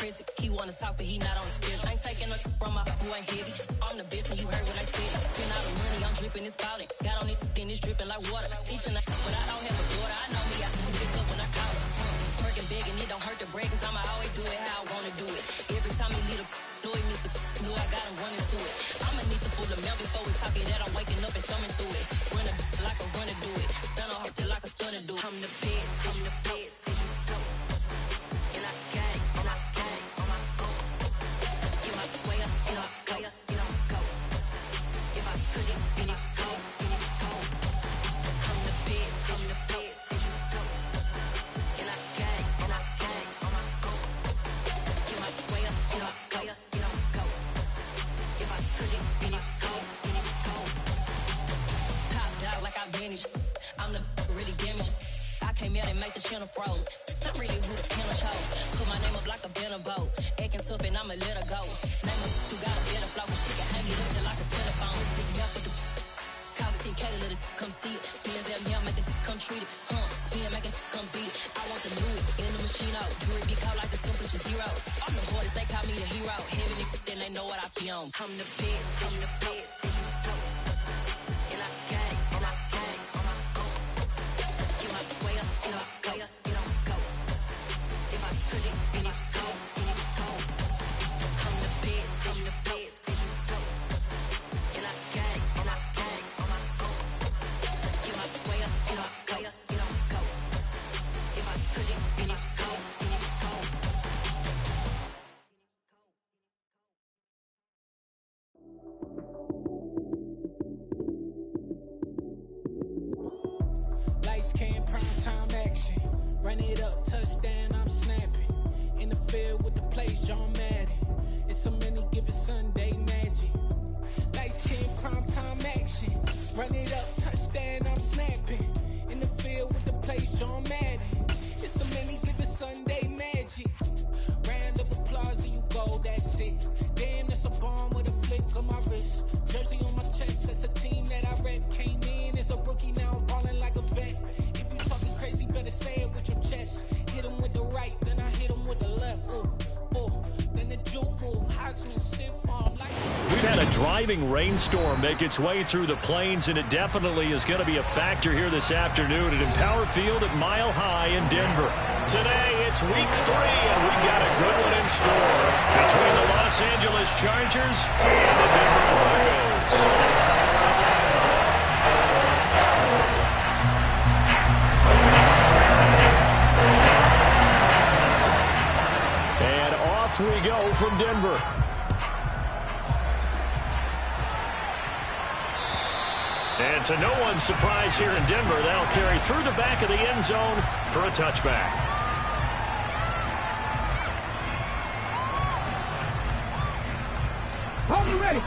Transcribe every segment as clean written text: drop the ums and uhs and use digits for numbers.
impressive. He wanna talk, but he not on the schedule. I ain't taking no from my boy heavy. I'm the best, and you heard what I said. Spend all the money, I'm dripping, it's spouting. Got on it, then it's dripping like water. Teaching her, but I don't have a daughter. I know me, I can pick up when I call her. Working big, and it don't hurt to break, cause I'ma always do it how I wanna do it. Every time he lead a know he missed the know I got him running to it. I'ma need to pull the mail before we talk it that I'm waking up and thumbing through it. Run a like a runner do it. Stun on her till like a stunner do it. I'm the best, and you go. And I gang, on my own. Get my way up, and I go, and I go. If I touch it, then it's cold, I'm the best, and you go. And I gang, on my own. Get my way up, and I go, and I go. If I touch it, then it's cold, Top dog like I vanished. I'm the really damaged. I came out and make the channel froze. I'm really who the panel chose. Put my name up like a banner boat. Acting tough and I'ma let her go. Name her who got a better flow. She can hang it up just like a telephone. Stick me up with the cost 10K to let it come see it. Hands down here, make it come treat it. Spin, make it come beat it. I want the new it in the machine out. Jewelry be cold like the temperature zero. I'm the hardest, they call me the hero. Heavy then they know what I be on. I'm the best, and you go. And I gang, and I gang on my own. Get my way up, and I go, and I go. If I touch it, then it's cold, I'm the best, and you go. And I gang, and I gang on my own. Get my way up, and I go, and I go. If I touch it, then it's cold, Lights came, prime time action. Run it up, touchdown, I'm snapping. In the field with the plays, John Madden. It's a many given Sunday magic. Lights came, prime time action. Run it up, touchdown, I'm snapping. In the field with the plays, John Madden. It's a many given Sunday magic. Round of applause and you go, that's it. Damn, that's a bomb with a flick on my wrist. Jersey on my chest, that's a team that I rep. Came in as a rookie, now I'm ballin' like a vet. If you talking crazy, better say it with your chest. Hit him with the right, then I hit him with the left. Then the juke move, Heisman stiff arm like. We've had a driving rainstorm make its way through the plains, and it definitely is going to be a factor here this afternoon at Empower Field at Mile High in Denver. Today, it's week 3, and we've got a good one in store between the Los Angeles Chargers and the Denver Broncos. Off we go from Denver. And to no one's surprise here in Denver, that'll carry through the back of the end zone for a touchback. Hold me ready.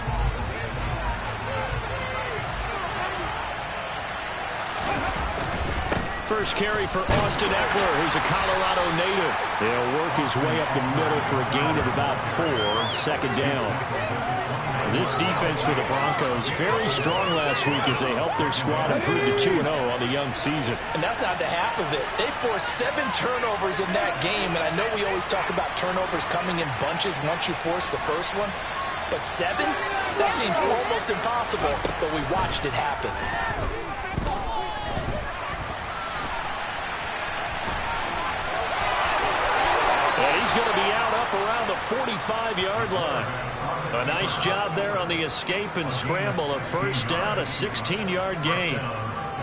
First carry for Austin Eckler, who's a Colorado native. He'll work his way up the middle for a gain of about 4, second down. This defense for the Broncos, very strong last week as they helped their squad improve to 2-0 on the young season. And that's not the half of it. They forced 7 turnovers in that game, and I know we always talk about turnovers coming in bunches once you force the first one. But 7? That seems almost impossible, but we watched it happen. He's going to be out up around the 45-yard line. A nice job there on the escape and scramble. A first down, a 16-yard gain.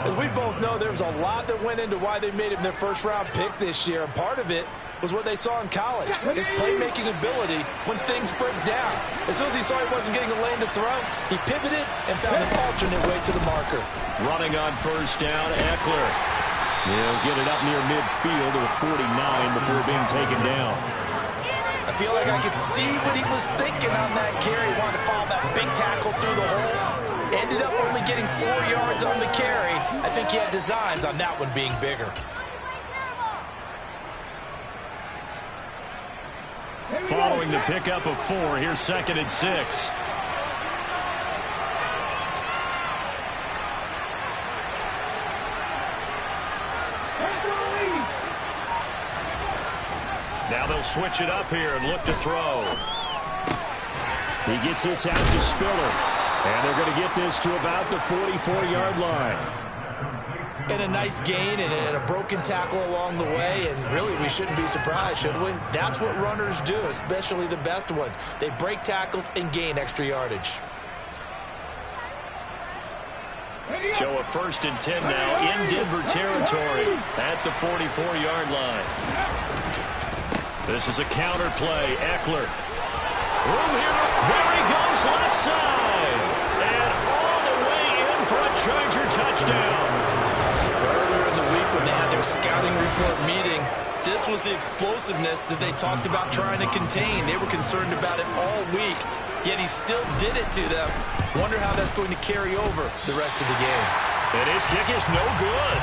As we both know, there was a lot that went into why they made him their first-round pick this year. And part of it was what they saw in college, his playmaking ability when things break down. As soon as he saw he wasn't getting a lane to throw, he pivoted and found an alternate way to the marker. Running on first down, Eckler. He'll get it up near midfield to the 49 before being taken down. I feel like I could see what he was thinking on that carry. He wanted to follow that big tackle through the hole. Ended up only getting 4 yards on the carry. I think he had designs on that one being bigger. Following the pickup of 4, here's 2nd and 6. Now they'll They'll switch it up here and look to throw. He gets this out to Spiller. And they're going to get this to about the 44-yard line. And a nice gain and a broken tackle along the way. And really, we shouldn't be surprised, should we? That's what runners do, especially the best ones. They break tackles and gain extra yardage. So a 1st and 10 now in Denver territory at the 44-yard line. This is a counter play. Eckler. Room here. There he goes, left side. And all the way in for a Charger touchdown. Earlier in the week when they had their scouting report meeting, this was the explosiveness that they talked about trying to contain. They were concerned about it all week, yet he still did it to them. Wonder how that's going to carry over the rest of the game. And his kick is no good.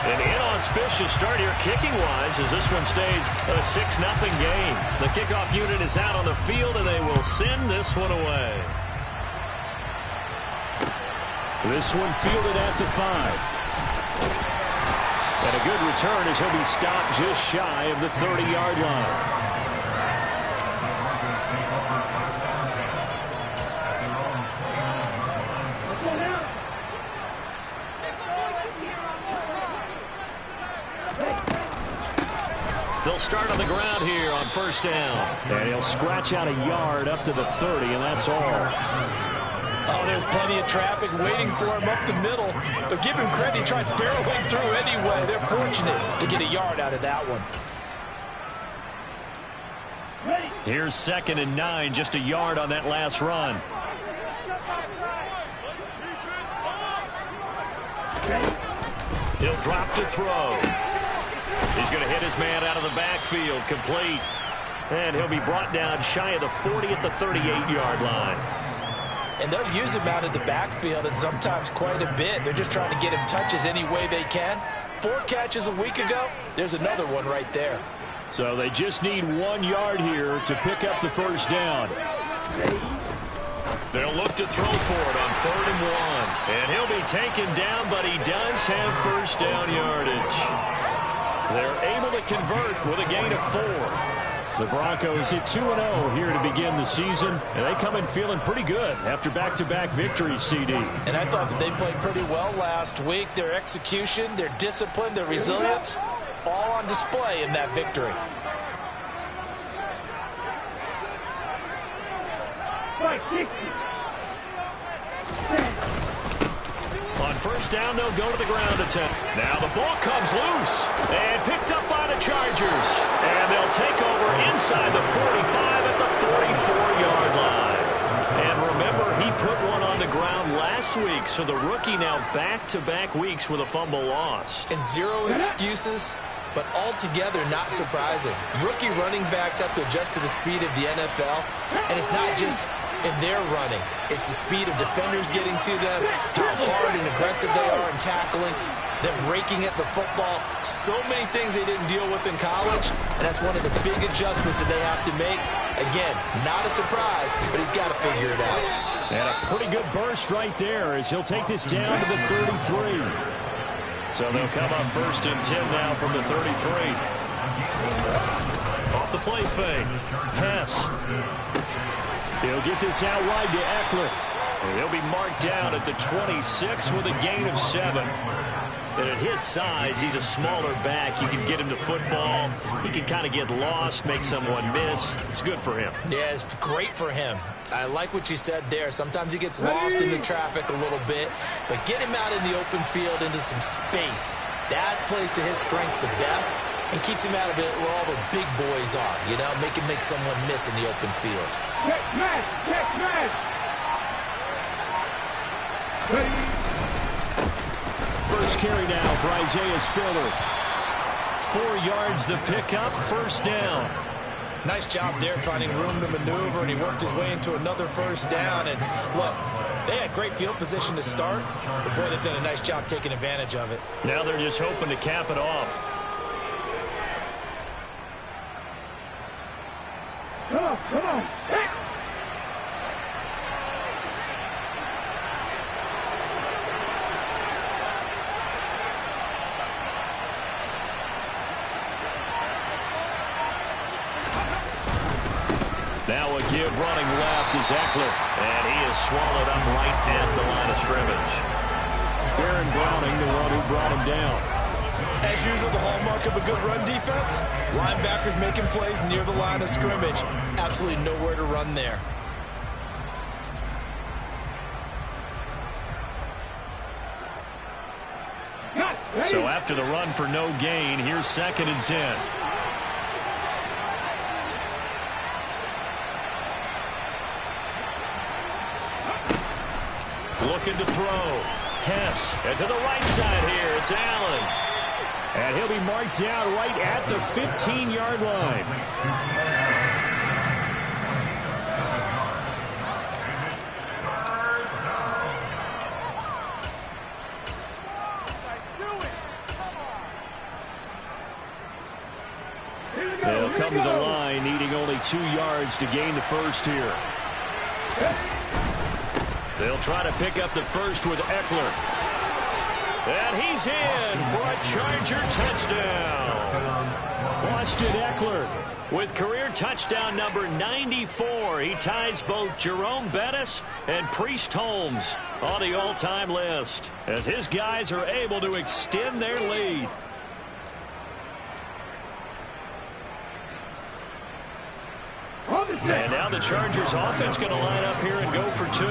An inauspicious start here kicking-wise as this one stays a 6-0 game. The kickoff unit is out on the field, and they will send this one away. This one fielded at the 5. And a good return as he'll be stopped just shy of the 30-yard line. They'll start on the ground here on 1st down. And he'll scratch out a yard up to the 30, and that's all. Oh, there's plenty of traffic waiting for him up the middle. But give him credit, he tried barreling through anyway. They're fortunate to get a yard out of that one. Here's 2nd and 9, just a yard on that last run. He'll drop to throw. He's going to hit his man out of the backfield, complete. And he'll be brought down shy of the 40 at the 38-yard line. And they'll use him out of the backfield, and sometimes quite a bit. They're just trying to get him touches any way they can. 4 catches a week ago. There's another one right there. So they just need 1 yard here to pick up the 1st down. They'll look to throw for it on 3rd and 1. And he'll be taken down, but he does have 1st down yardage. They're able to convert with a gain of 4. The Broncos hit 2-0 here to begin the season, and they come in feeling pretty good after back-to-back victories, CD. And I thought that they played pretty well last week. Their execution, their discipline, their resilience, all on display in that victory. On 1st down, they'll go to the ground attempt. Now the ball comes loose and picked up by the Chargers. And they'll take over inside the 45 at the 44-yard line. And remember, he put one on the ground last week, so the rookie now back-to-back weeks with a fumble lost. And 0 excuses, but altogether not surprising. Rookie running backs have to adjust to the speed of the NFL, and it's not just in their running. It's the speed of defenders getting to them, how hard and aggressive they are in tackling, them raking at the football. So many things they didn't deal with in college, and that's one of the big adjustments that they have to make. Again, not a surprise, but he's got to figure it out. And a pretty good burst right there as he'll take this down to the 33. So they'll come up 1st and 10 now from the 33. Off the play fake. Hess. He'll get this out wide to Eckler. He'll be marked down at the 26 with a gain of 7. And at his size, he's a smaller back. You can get him to football. He can kind of get lost, make someone miss. It's good for him. Yeah, it's great for him. I like what you said there. Sometimes he gets lost in the traffic a little bit, but get him out in the open field into some space. That plays to his strengths the best and keeps him out of it where all the big boys are, you know, make someone miss in the open field. First carry now for Isaiah Spiller. 4 yards the pickup, 1st down. Nice job there finding room to maneuver, and he worked his way into another 1st down. And look, they had great field position to start, but boy, they've done a nice job taking advantage of it. Now they're just hoping to cap it off. Come on. Now a give running left is Eckler, and he is swallowed up right at the line of scrimmage. Baron Browning, the one who brought him down. As usual, the hallmark of a good run defense, linebackers making plays near the line of scrimmage. Absolutely nowhere to run there. So after the run for no gain, here's 2nd and 10. Looking to throw. Hess. And to the right side here, it's Allen. And he'll be marked down right at the 15-yard line. They'll come to the line, needing only 2 yards to gain the first here. They'll try to pick up the first with Eckler. And he's in for a Charger touchdown. Austin Eckler with career touchdown number 94. He ties both Jerome Bettis and Priest Holmes on the all-time list as his guys are able to extend their lead. And now the Chargers offense going to line up here and go for 2.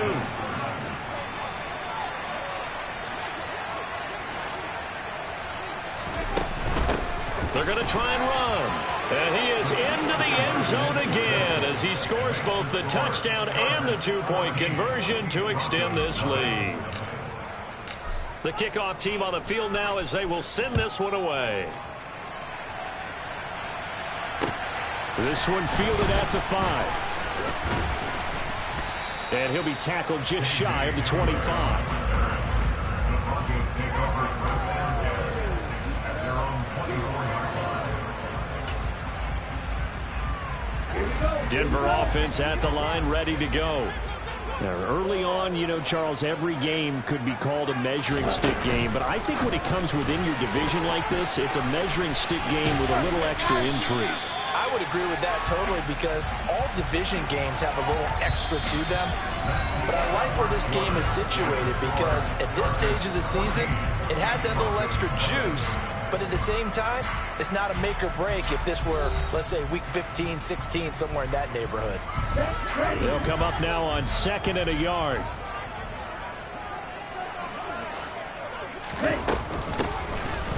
They're going to try and run. And he is into the end zone again as he scores both the touchdown and the 2-point conversion to extend this lead. The kickoff team on the field now as they will send this one away. This one fielded at the 5. And he'll be tackled just shy of the 25. Denver offense at the line, ready to go. Now, early on, you know, Charles, every game could be called a measuring stick game. But I think when it comes within your division like this, it's a measuring stick game with a little extra intrigue. I would agree with that totally because all division games have a little extra to them. But I like where this game is situated because at this stage of the season, it has that little extra juice. But at the same time, it's not a make or break if this were, let's say, week 15, 16, somewhere in that neighborhood. They'll come up now on 2nd and a yard.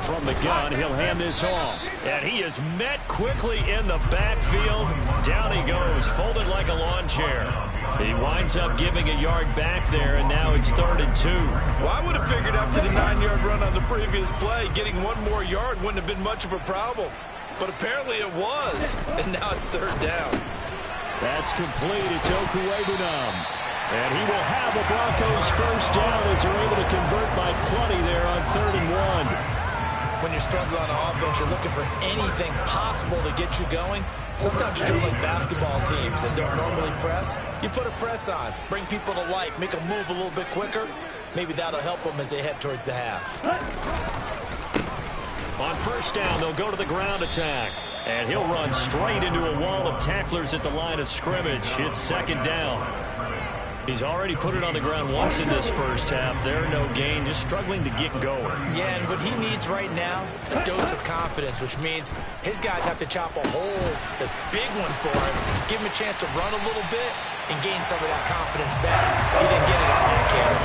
From the gun, he'll hand this off. And he is met quickly in the backfield. Down he goes, folded like a lawn chair. He winds up giving a yard back there, and now it's 3rd and 2. Well, I would have figured after the 9-yard run on the previous play, getting 1 more yard wouldn't have been much of a problem. But apparently it was, and now it's 3rd down. That's complete. It's Okuwebunam. And he will have the Broncos first down as they're able to convert by plenty there on 3rd and 1. When you're struggling on offense, you're looking for anything possible to get you going. Sometimes you do like basketball teams that don't normally press. You put a press on, bring people to life, make them move a little bit quicker. Maybe that'll help them as they head towards the half. On first down, they'll go to the ground attack. And he'll run straight into a wall of tacklers at the line of scrimmage. It's 2nd down. He's already put it on the ground once in this first half. There, no gain, just struggling to get going. Yeah, and what he needs right now, a dose of confidence, which means his guys have to chop a hole, a big one for him, give him a chance to run a little bit and gain some of that confidence back. He didn't get it on that carry.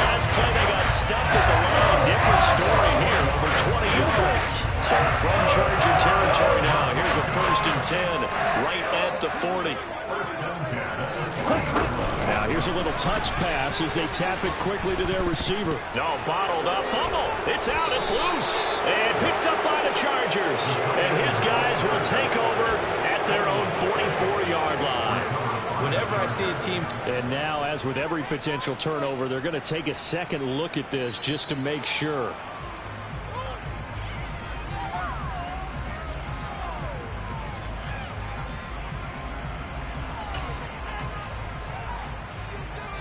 Last play, they got stuffed at the line. Different story here, over 20 yards. So from Charger territory now, here's a 1st and 10, right at the 40. Now here's a little touch pass as they tap it quickly to their receiver. No, bottled up, fumble. It's out, it's loose. And picked up by the Chargers. And his guys will take over at their own 44-yard line. Whenever I see a team... And now, as with every potential turnover, they're going to take a second look at this just to make sure.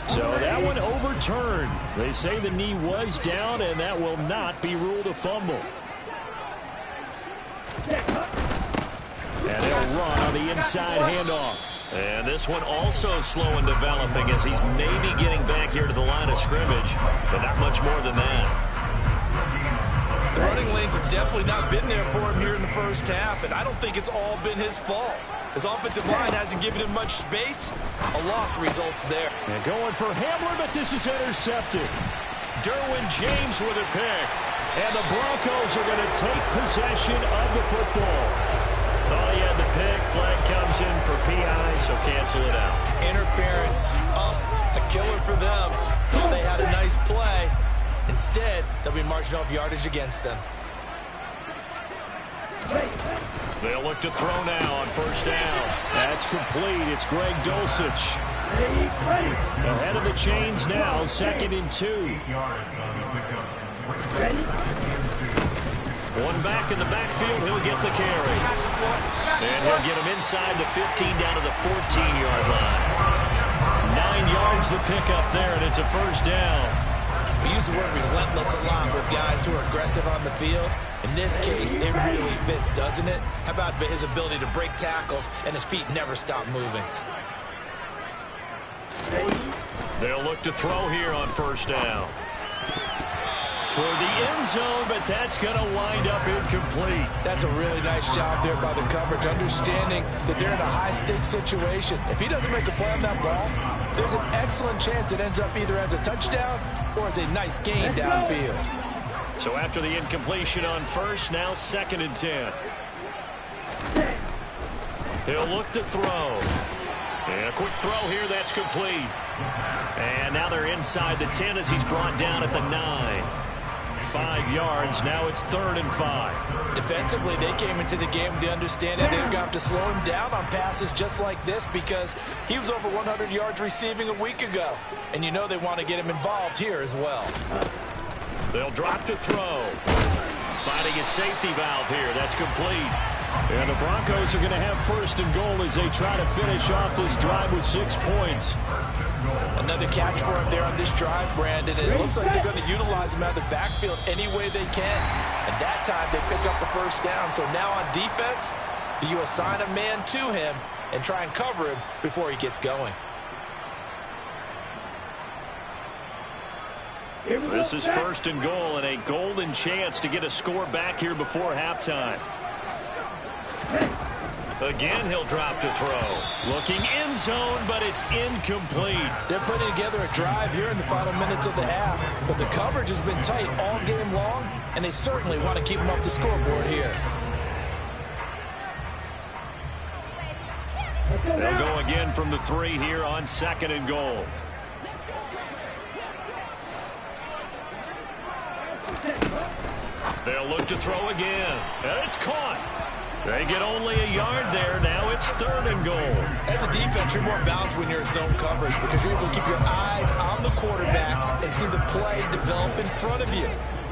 So that one overturned. They say the knee was down, and that will not be ruled a fumble. And they'll run on the inside handoff. And this one also slow in developing as he's maybe getting back here to the line of scrimmage, but not much more than that. The running lanes have definitely not been there for him here in the first half, and I don't think it's all been his fault. His offensive line hasn't given him much space. A loss results there. And going for Hamler, but this is intercepted. Derwin James with a pick. And the Broncos are going to take possession of the football. Thought he had the pick. Flag comes in for PI, so cancel it out. Interference up. A killer for them. Thought they had a nice play. Instead, they'll be marching off yardage against them. They'll look to throw now on first down. That's complete. It's Greg Dulcich. Ahead of the chains now, 2nd and 2. One back in the backfield, he'll get the carry. And he'll get him inside the 15 down to the 14-yard line. 9 yards to pick up there, and it's a first down. We use the word relentless a lot with guys who are aggressive on the field. In this case, it really fits, doesn't it? How about his ability to break tackles and his feet never stop moving? They'll look to throw here on first down. Toward the end zone, but that's going to wind up incomplete. That's a really nice job there by the coverage, understanding that they're in a high-stakes situation. If he doesn't make a play on that ball, there's an excellent chance it ends up either as a touchdown or as a nice gain downfield. So after the incompletion on first, now 2nd and 10. He'll look to throw. And a quick throw here, that's complete. And now they're inside the 10 as he's brought down at the 9. 5 yards, now it's 3rd and 5. Defensively, they came into the game with the understanding they're going to have to slow him down on passes just like this because he was over 100 yards receiving a week ago. And you know they want to get him involved here as well. They'll drop to throw. Finding a safety valve here, that's complete. And the Broncos are going to have 1st and goal as they try to finish off this drive with 6 points. Another catch for him there on this drive, Brandon. And it looks like they're going to utilize him out of the backfield any way they can. And that time they pick up the first down. So now on defense, do you assign a man to him and try and cover him before he gets going? This is 1st and goal and a golden chance to get a score back here before halftime. Again, he'll drop to throw. Looking end zone, but it's incomplete. They're putting together a drive here in the final minutes of the half, but the coverage has been tight all game long, and they certainly want to keep them off the scoreboard here. They'll go again from the 3 here on 2nd and goal. They'll look to throw again. And it's caught. They get only a yard there. Now it's 3rd and goal. As a defense, you're more balanced when you're in zone coverage because you're able to keep your eyes on the quarterback and see the play develop in front of you.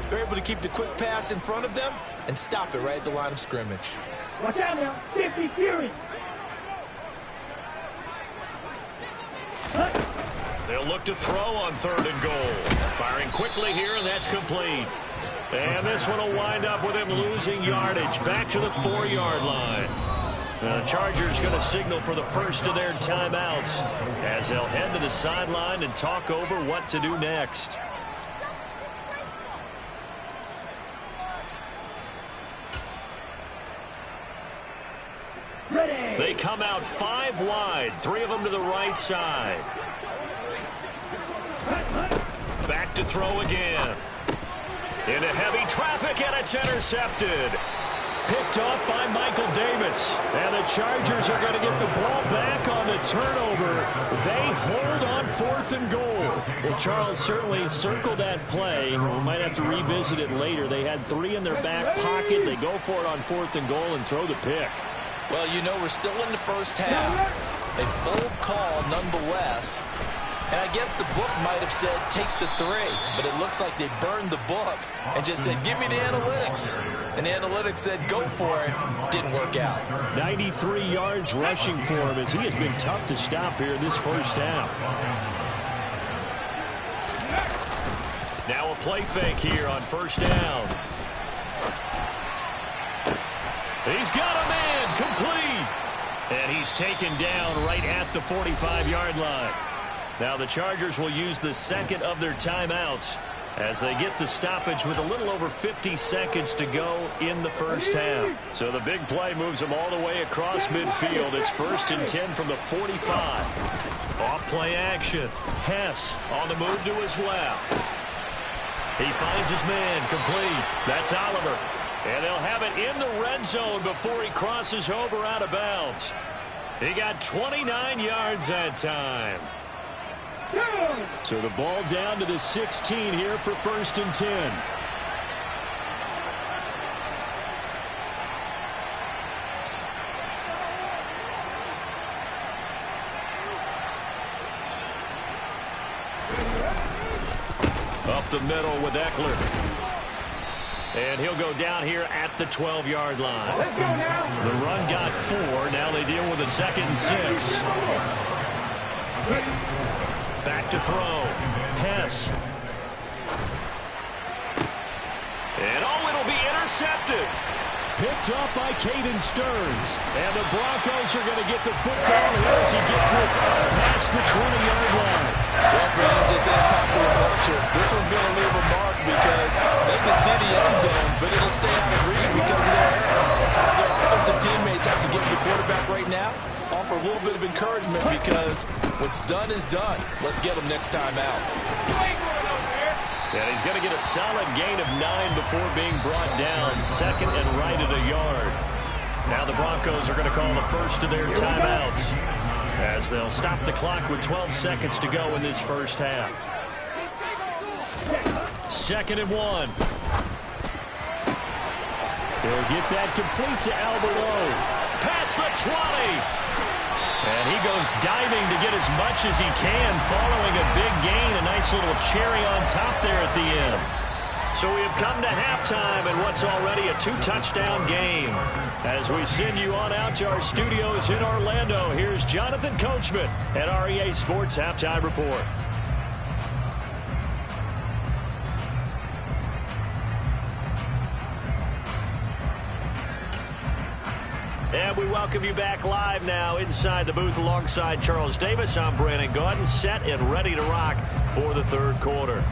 They're able to keep the quick pass in front of them and stop it right at the line of scrimmage. Watch out now, 50 Fury. They'll look to throw on 3rd and goal. Firing quickly here, and that's complete. And this one will wind up with him losing yardage back to the 4-yard line. The Chargers going to signal for the first of their timeouts as they'll head to the sideline and talk over what to do next. Ready. They come out 5 wide, 3 of them to the right side. Back to throw again. Into heavy traffic, and it's intercepted. Picked off by Michael Davis. And the Chargers are going to get the ball back on the turnover. They hold on 4th and goal. Well, Charles certainly circled that play. We might have to revisit it later. They had 3 in their back pocket. They go for it on 4th and goal and throw the pick. Well, you know, we're still in the first half. A bold call nonetheless. And I guess the book might have said, take the 3. But it looks like they burned the book and just said, give me the analytics. And the analytics said, go for it. Didn't work out. 93 yards rushing for him as he has been tough to stop here in this first half. Now a play fake here on first down. He's got a man complete. And he's taken down right at the 45-yard line. Now the Chargers will use the second of their timeouts as they get the stoppage with a little over 50 seconds to go in the first half. So the big play moves them all the way across midfield. It's 1st and 10 from the 45. Off play action. Hess on the move to his left. He finds his man complete. That's Oliver. And they'll have it in the red zone before he crosses over out of bounds. He got 29 yards that time. So the ball down to the 16 here for 1st and 10. Up the middle with Eckler. And he'll go down here at the 12-yard line. The run got 4. Now they deal with a 2nd and 6. Back to throw. Hess. And it'll be intercepted. Picked up by Caden Stearns. And the Broncos are going to get the football here as he gets this past the 20-yard line. Well, as they say in popular culture, this one's going to leave a mark because they can see the end zone, but it'll stay out of reach because of their error. Their offensive teammates have to give the quarterback right now, offer a little bit of encouragement because what's done is done. Let's get them next time out. And he's going to get a solid gain of 9 before being brought down. 2nd and right at a yard. Now the Broncos are going to call the first of their timeouts as they'll stop the clock with 12 seconds to go in this first half. 2nd and 1. He'll get that complete to Albert O. Past the 20. And he goes diving to get as much as he can following a big gain. A nice little cherry on top there at the end. So we have come to halftime in what's already a 2-touchdown game. As we send you on out to our studios in Orlando, here's Jonathan Coachman at REA Sports Halftime Report. And we welcome you back live now inside the booth alongside Charles Davis. I'm Brandon Gaudin, set and ready to rock for the third quarter.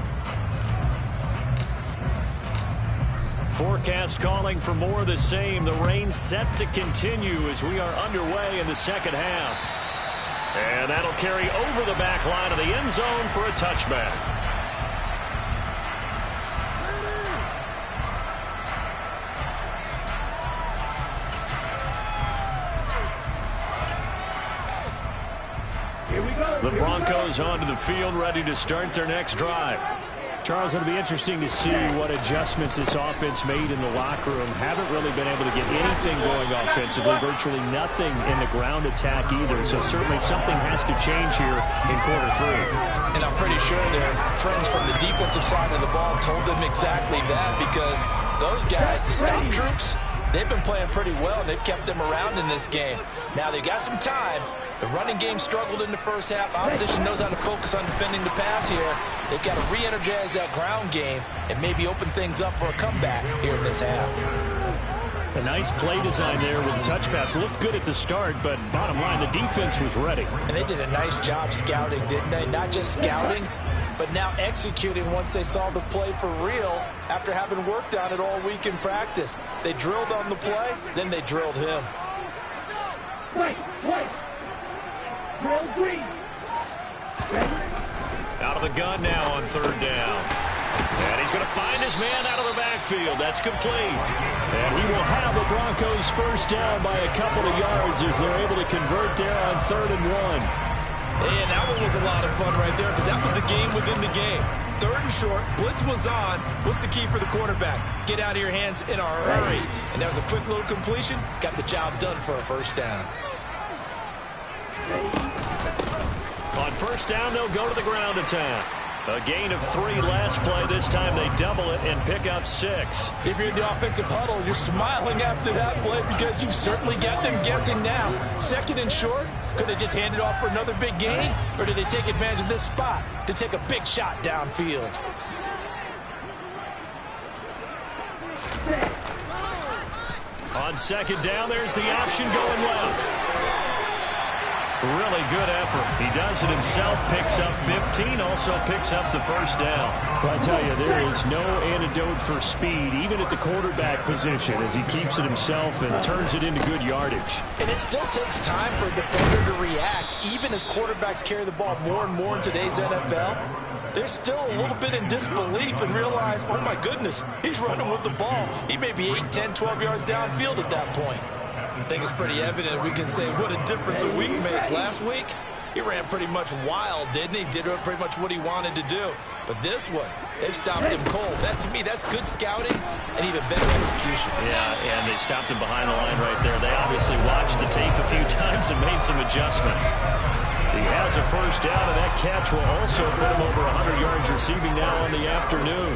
Forecast calling for more of the same. The rain set to continue as we are underway in the second half. And that'll carry over the back line of the end zone for a touchback. The Broncos onto the field, ready to start their next drive. Charles, it'll be interesting to see what adjustments this offense made in the locker room. Haven't really been able to get anything going offensively, virtually nothing in the ground attack either. So certainly something has to change here in quarter 3. And I'm pretty sure their friends from the defensive side of the ball told them exactly that, because those guys, the stop troops, they've been playing pretty well, and they've kept them around in this game. Now they got some time. The running game struggled in the first half. Opposition knows how to focus on defending the pass here. They've got to re-energize that ground game and maybe open things up for a comeback here in this half. A nice play design there with the touch pass. Looked good at the start, but bottom line, the defense was ready. And they did a nice job scouting, didn't they? Not just scouting, but now executing once they saw the play for real after having worked on it all week in practice. They drilled on the play, then they drilled him. Wait. Out of the gun now on third down. And he's going to find his man out of the backfield. That's complete. And he will have the Broncos first down by a couple of yards as they're able to convert there on 3rd and 1. And that one was a lot of fun right there because that was the game within the game. 3rd and short, blitz was on. What's the key for the quarterback? Get out of your hands in a hurry. And that was a quick little completion. Got the job done for a first down. On first down, they'll go to the ground attack. A gain of 3 last play. This time they double it and pick up 6. If you're in the offensive huddle, you're smiling after that play because you've certainly got them guessing now. 2nd and short, could they just hand it off for another big gain? Or did they take advantage of this spot to take a big shot downfield? On 2nd down, there's the option going left. Really good effort. He does it himself, picks up 15, also picks up the first down. Well, I tell you, there is no antidote for speed, even at the quarterback position, as he keeps it himself and turns it into good yardage. And it still takes time for a defender to react. Even as quarterbacks carry the ball more and more in today's NFL, they're still a little bit in disbelief and realize, oh my goodness, he's running with the ball. He may be 8, 10, 12 yards downfield at that point. I think it's pretty evident we can say what a difference a week makes. Last week, he ran pretty much wild, didn't he? Did pretty much what he wanted to do. But this one, they stopped him cold. That, to me, that's good scouting and even better execution. Yeah, and they stopped him behind the line right there. They obviously watched the tape a few times and made some adjustments. He has a first down, and that catch will also put him over 100 yards receiving now on the afternoon.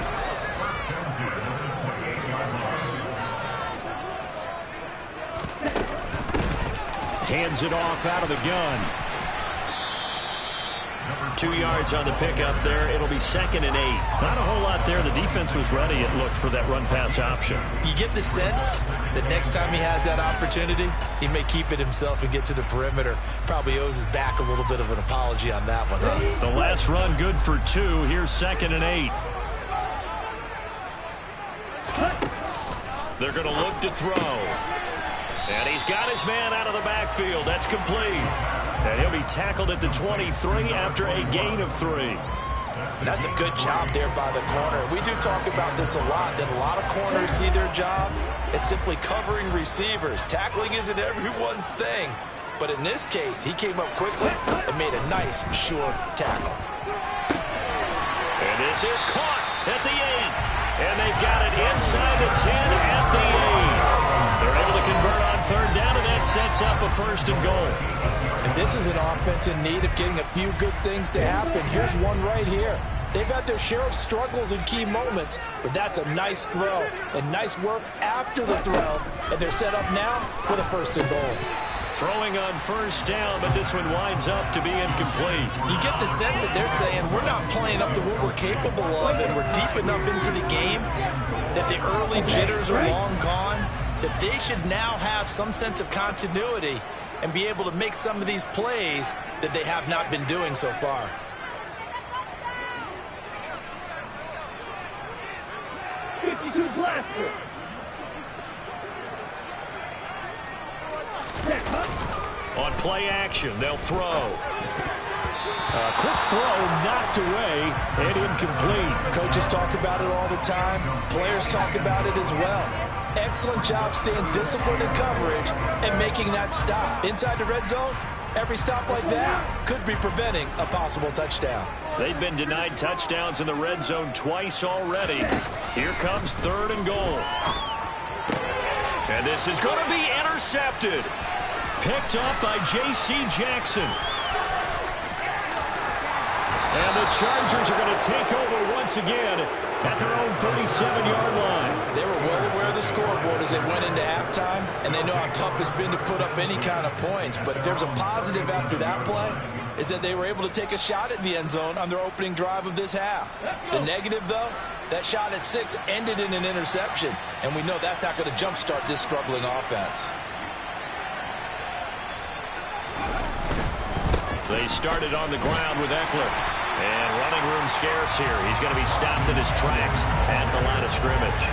Hands it off out of the gun. 2 yards on the pickup there. It'll be 2nd and 8. Not a whole lot there. The defense was ready, it looked, for that run-pass option. You get the sense that next time he has that opportunity, he may keep it himself and get to the perimeter. Probably owes his back a little bit of an apology on that one. Huh? The last run good for 2. Here's 2nd and 8. They're going to look to throw. And he's got his man out of the backfield. That's complete. And he'll be tackled at the 23 after a gain of 3. And that's a good job there by the corner. We do talk about this a lot, that a lot of corners see their job as simply covering receivers. Tackling isn't everyone's thing. But in this case, he came up quickly and made a nice, sure tackle. And this is caught at the 8. And they've got it inside the 10 at the 8. They're able to convert on 3rd down, and that sets up a 1st and goal. And this is an offense in need of getting a few good things to happen. Here's one right here. They've had their share of struggles in key moments, but that's a nice throw and nice work after the throw. And they're set up now with a 1st and goal. Throwing on 1st down, but this one winds up to be incomplete. You get the sense that they're saying we're not playing up to what we're capable of, and we're deep enough into the game that the early jitters are long gone, that they should now have some sense of continuity and be able to make some of these plays that they have not been doing so far. On play action, they'll throw. A quick throw knocked away and incomplete. Coaches talk about it all the time. Players talk about it as well. Excellent job staying disciplined in coverage and making that stop. Inside the red zone, every stop like that could be preventing a possible touchdown. They've been denied touchdowns in the red zone twice already. Here comes 3rd and goal. And this is going to be intercepted. Picked up by J.C. Jackson. And the Chargers are going to take over once again at their own 37-yard line. They were well aware of the scoreboard as they went into halftime, and they know how tough it's been to put up any kind of points. But if there's a positive after that play, is that they were able to take a shot at the end zone on their opening drive of this half. The negative, though, that shot at 6 ended in an interception, and we know that's not going to jumpstart this struggling offense. They started on the ground with Eckler. And running room scarce here. He's going to be stopped in his tracks at the line of scrimmage.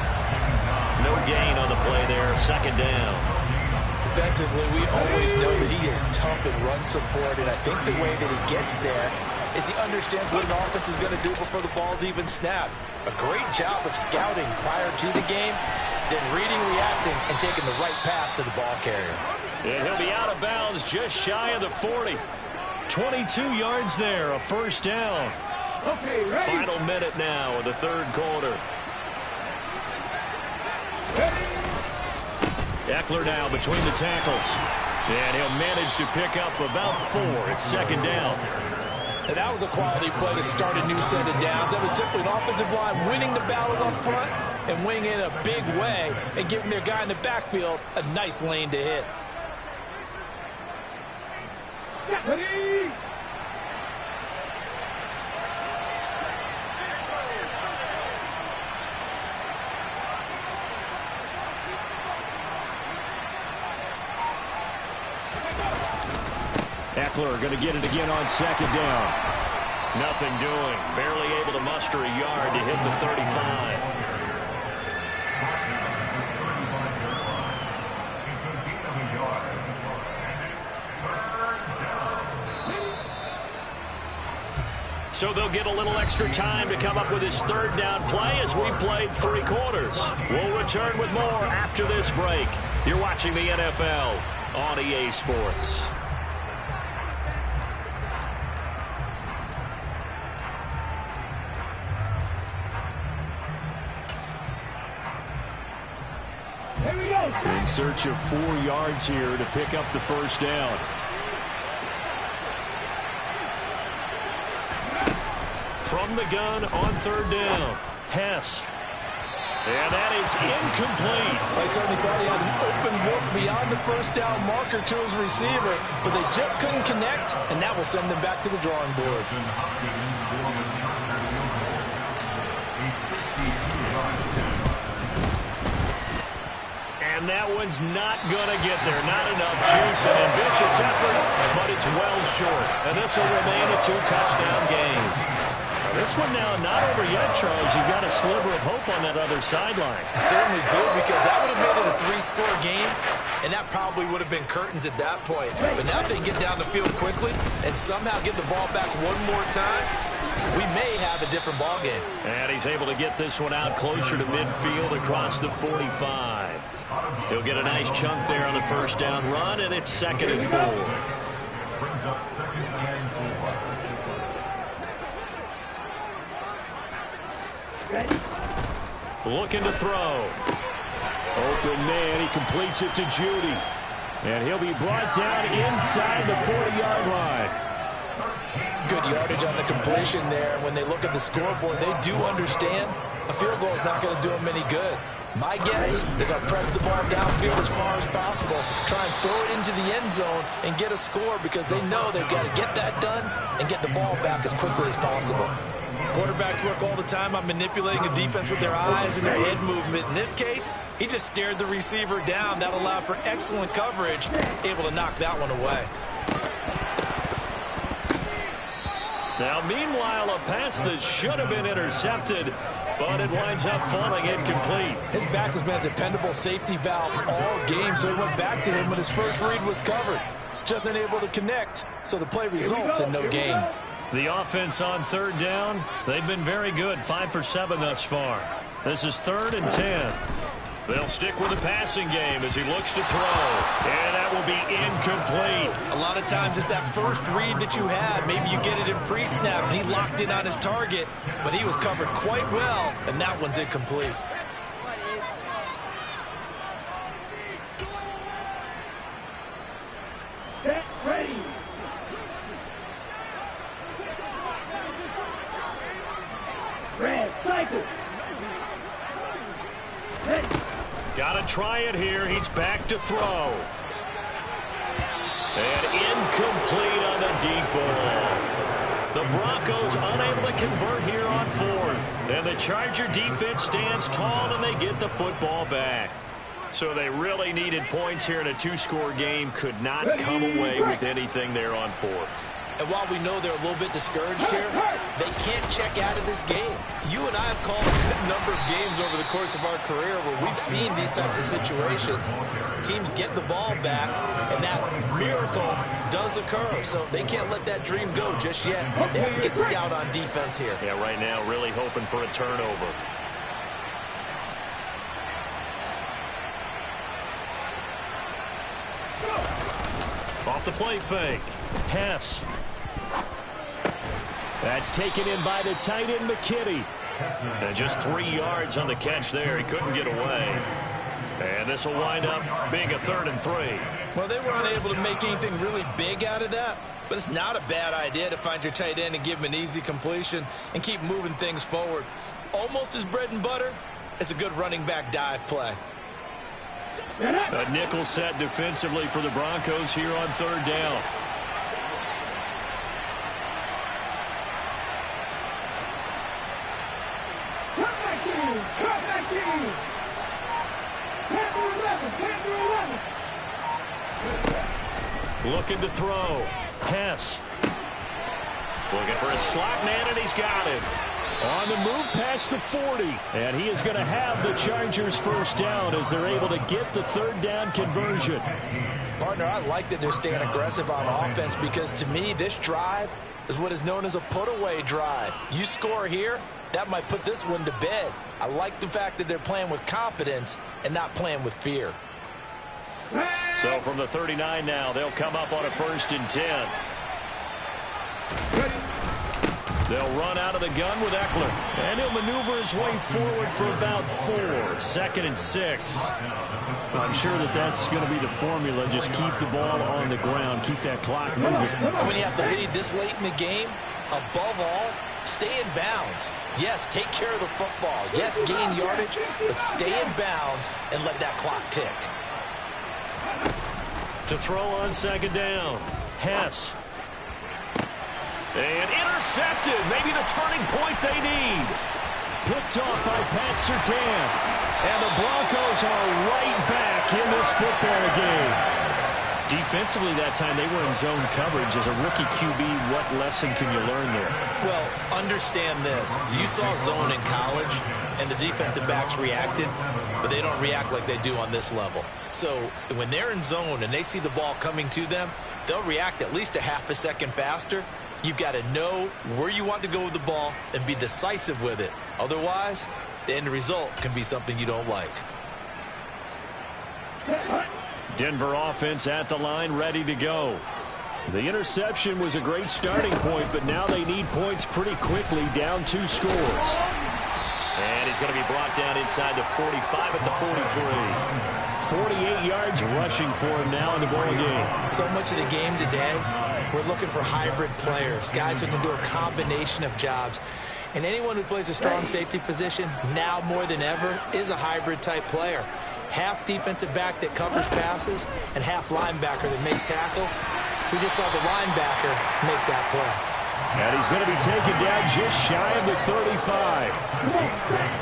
No gain on the play there. 2nd down. Defensively, we always know that he is tough in run support, and I think the way that he gets there is he understands what an offense is going to do before the ball's even snapped. A great job of scouting prior to the game, then reading, reacting, and taking the right path to the ball carrier. And he'll be out of bounds just shy of the 40. 22 yards there, a 1st down. Okay, ready? Final minute now of the 3rd quarter. Eckler now between the tackles. And he'll manage to pick up about 4. It's 2nd down. And that was a quality play to start a new set of downs. That was simply an offensive line winning the battle up front and winning in a big way and giving their guy in the backfield a nice lane to hit. Ready? Eckler going to get it again on second down. Nothing doing. Barely able to muster a yard to hit the 35. So they'll get a little extra time to come up with his third down play as we played 3 quarters. We'll return with more after this break. You're watching the NFL on EA Sports. Here we go. In search of 4 yards here to pick up the first down. From the gun on third down, Hess. And that is incomplete. I certainly thought he had an open look beyond the first down marker to his receiver, but they just couldn't connect, and that will send them back to the drawing board. And that one's not going to get there. Not enough juice, an ambitious effort, but it's well short. And this will remain a 2-touchdown game. This one now not over yet, Charles. You've got a sliver of hope on that other sideline. Certainly do, because that would have made it a 3-score game, and that probably would have been curtains at that point. But now if they get down the field quickly and somehow get the ball back one more time, we may have a different ball game. And he's able to get this one out closer to midfield across the 45. He'll get a nice chunk there on the first down run, and it's 2nd and 4. Looking to throw. Open man, he completes it to Judy. And he'll be brought down inside the 40-yard line. Good yardage on the completion there. When they look at the scoreboard, they do understand a field goal is not going to do them any good. My guess, they're going to press the ball downfield as far as possible, try and throw it into the end zone and get a score, because they know they've got to get that done and get the ball back as quickly as possible. Quarterbacks work all the time on manipulating a defense with their eyes and their head movement. In this case, he just stared the receiver down. That allowed for excellent coverage, able to knock that one away. Now, meanwhile, a pass that should have been intercepted, but it winds up falling incomplete. His back has been a dependable safety valve all game, so he went back to him when his first read was covered. Just unable to connect, so the play results in no gain. The offense on third down, they've been very good, 5 for 7 thus far. This is 3rd and 10. They'll stick with the passing game as he looks to throw. And that will be incomplete. A lot of times it's that first read that you had. Maybe you get it in pre-snap, and he locked in on his target, but he was covered quite well, and that one's incomplete. Set, ready. Red, cycle. Ready. Got to try it here. He's back to throw. And incomplete on the deep ball. The Broncos unable to convert here on 4th. And the Charger defense stands tall, and they get the football back. So they really needed points here in a 2-score game. Could not come away with anything there on 4th. And while we know they're a little bit discouraged here, they can't check out of this game. You and I have called a good number of games over the course of our career where we've seen these types of situations. Teams get the ball back, and that miracle does occur. So they can't let that dream go just yet. They have to get stout on defense here. Yeah, right now really hoping for a turnover. Off the play fake. Hess. That's taken in by the tight end, McKinney. And just 3 yards on the catch there. He couldn't get away. And this will wind up being a 3rd and 3. Well, they were unable to make anything really big out of that, but it's not a bad idea to find your tight end and give him an easy completion and keep moving things forward. Almost as bread and butter as a good running back dive play. A nickel set defensively for the Broncos here on 3rd down. Looking to throw. Hess. Looking for a slot man, and he's got him. On the move past the 40. And he is going to have the Chargers first down as they're able to get the third down conversion. Partner, I like that they're staying aggressive on offense because to me, this drive is what is known as a put-away drive. You score here, that might put this one to bed. I like the fact that they're playing with confidence and not playing with fear. So from the 39 now, they'll come up on a 1st and 10. They'll run out of the gun with Eckler. And he'll maneuver his way forward for about 4. 2nd and 6. I'm sure that that's going to be the formula. Just keep the ball on the ground. Keep that clock moving. When you have to lead this late in the game, above all, stay in bounds. Yes, take care of the football. Yes, gain yardage, but stay in bounds and let that clock tick. To throw on 2nd down. Hess. And intercepted. Maybe the turning point they need. Picked off by Pat Surtain. And the Broncos are right back in this football game. Defensively that time, they were in zone coverage. As a rookie QB, what lesson can you learn there? Well, understand this. You saw zone in college, and the defensive backs reacted, but they don't react like they do on this level. So when they're in zone and they see the ball coming to them, they'll react at least a half a second faster. You've got to know where you want to go with the ball and be decisive with it. Otherwise, the end result can be something you don't like. Denver offense at the line, ready to go. The interception was a great starting point, but now they need points pretty quickly, down 2 scores. And he's going to be brought down inside the 45 at the 43. 48 yards rushing for him now in the ball game. So much of the game today, we're looking for hybrid players, guys who can do a combination of jobs. And anyone who plays a strong safety position, now more than ever, is a hybrid type player. Half defensive back that covers passes and half linebacker that makes tackles. We just saw the linebacker make that play. And he's going to be taken down just shy of the 35.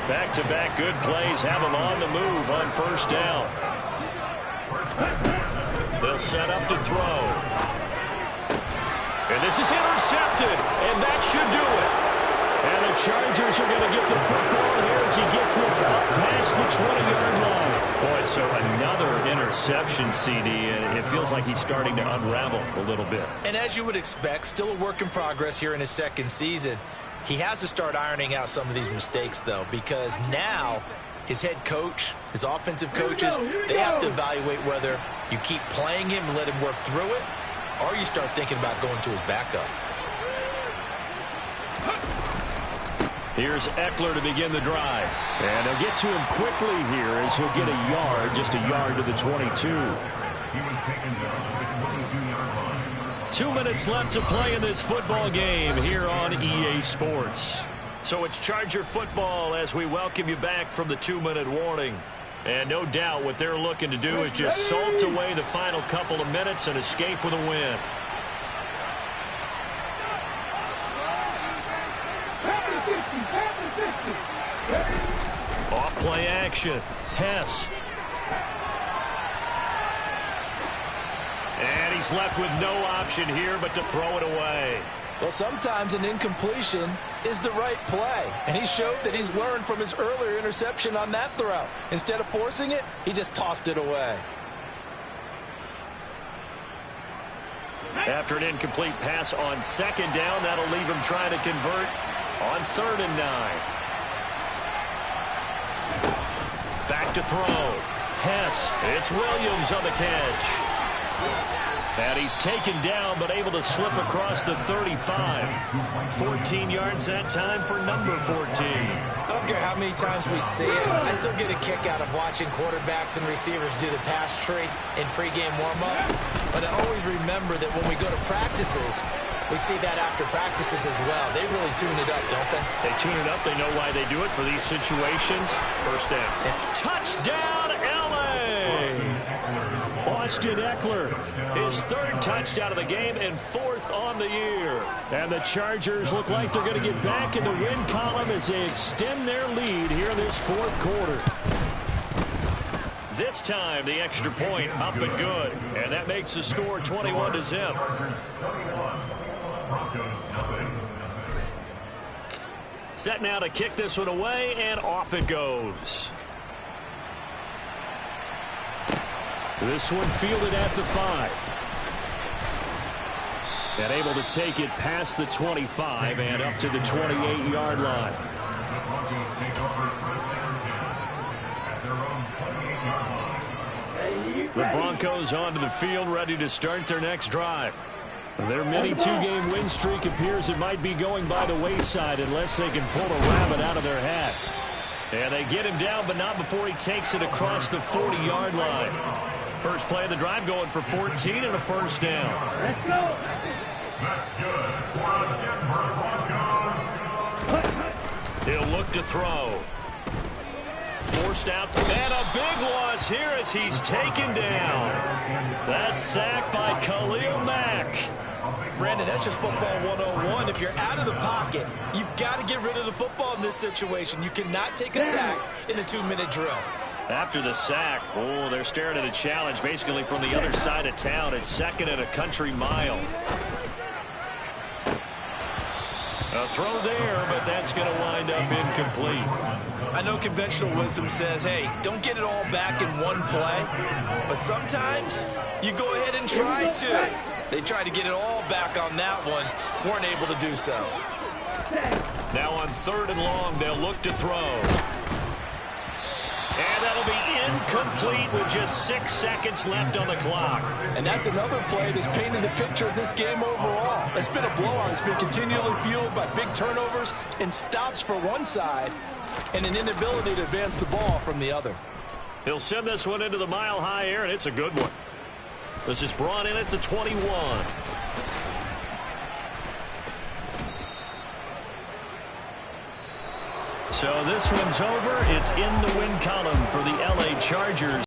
Back-to-back good plays have him on the move on 1st down. They'll set up to throw. And this is intercepted, and that should do it. And the Chargers are going to get the football here as he gets this up past the 20-yard line. Boy, so another interception, CD, and it feels like he's starting to unravel a little bit. And as you would expect, still a work in progress here in his 2nd season. He has to start ironing out some of these mistakes, though, because now his head coach, his offensive coaches, they have to evaluate whether you keep playing him and let him work through it, or you start thinking about going to his backup. Here's Eckler to begin the drive. And they'll get to him quickly here as he'll get a yard, just a yard to the 22. 2 minutes left to play in this football game here on EA Sports. So it's Charger football as we welcome you back from the 2-minute warning. And no doubt what they're looking to do is just salt away the final couple of minutes and escape with a win. Off play action. Hess. And he's left with no option here but to throw it away. Well, sometimes an incompletion is the right play. And he showed that he's learned from his earlier interception on that throw. Instead of forcing it, he just tossed it away. After an incomplete pass on 2nd down, that'll leave him trying to convert on 3rd and 9. Back to throw. Hess. It's Williams on the catch. And he's taken down but able to slip across the 35. 14 yards that time for number 14. I don't care how many times we see it. I still get a kick out of watching quarterbacks and receivers do the pass tree in pregame warm-up. But I always remember that when we go to practices, we see that after practices as well. They really tune it up, don't they? They tune it up. They know why they do it for these situations. 1st down. Touchdown, L.A. Austin Eckler, his 3rd touchdown of the game and 4th on the year. And the Chargers look like they're going to get back in the win column as they extend their lead here in this 4th quarter. This time, the extra point up and good. And that makes the score 21-0. Set now to kick this one away, and off it goes. This one fielded at the 5. And able to take it past the 25 and up to the 28-yard line. The Broncos onto the field, ready to start their next drive. Their mini two-game win streak appears it might be going by the wayside unless they can pull a rabbit out of their hat. And they get him down, but not before he takes it across the 40-yard line. First play of the drive going for 14 and a first down. Let's go. That's good for the Denver Broncos. He'll look to throw. Forced out, and a big loss here as he's taken down. That's sacked by Khalil Mack. Brandon, that's just football 101. If you're out of the pocket, you've got to get rid of the football in this situation. You cannot take a sack in a 2-minute drill. After the sack, oh, they're staring at a challenge basically from the other side of town. It's second and a country mile. A throw there, but that's going to wind up incomplete. I know conventional wisdom says, hey, don't get it all back in one play. But sometimes you go ahead and try to. They tried to get it all back on that one. Weren't able to do so. Now on 3rd and long, they'll look to throw. And that'll be incomplete with just 6 seconds left on the clock. And that's another play that's painted the picture of this game overall. It's been a blowout. It's been continually fueled by big turnovers and stops for one side and an inability to advance the ball from the other. He'll send this one into the mile-high air, and it's a good one. This is brought in at the 21. So this one's over. It's in the win column for the LA Chargers.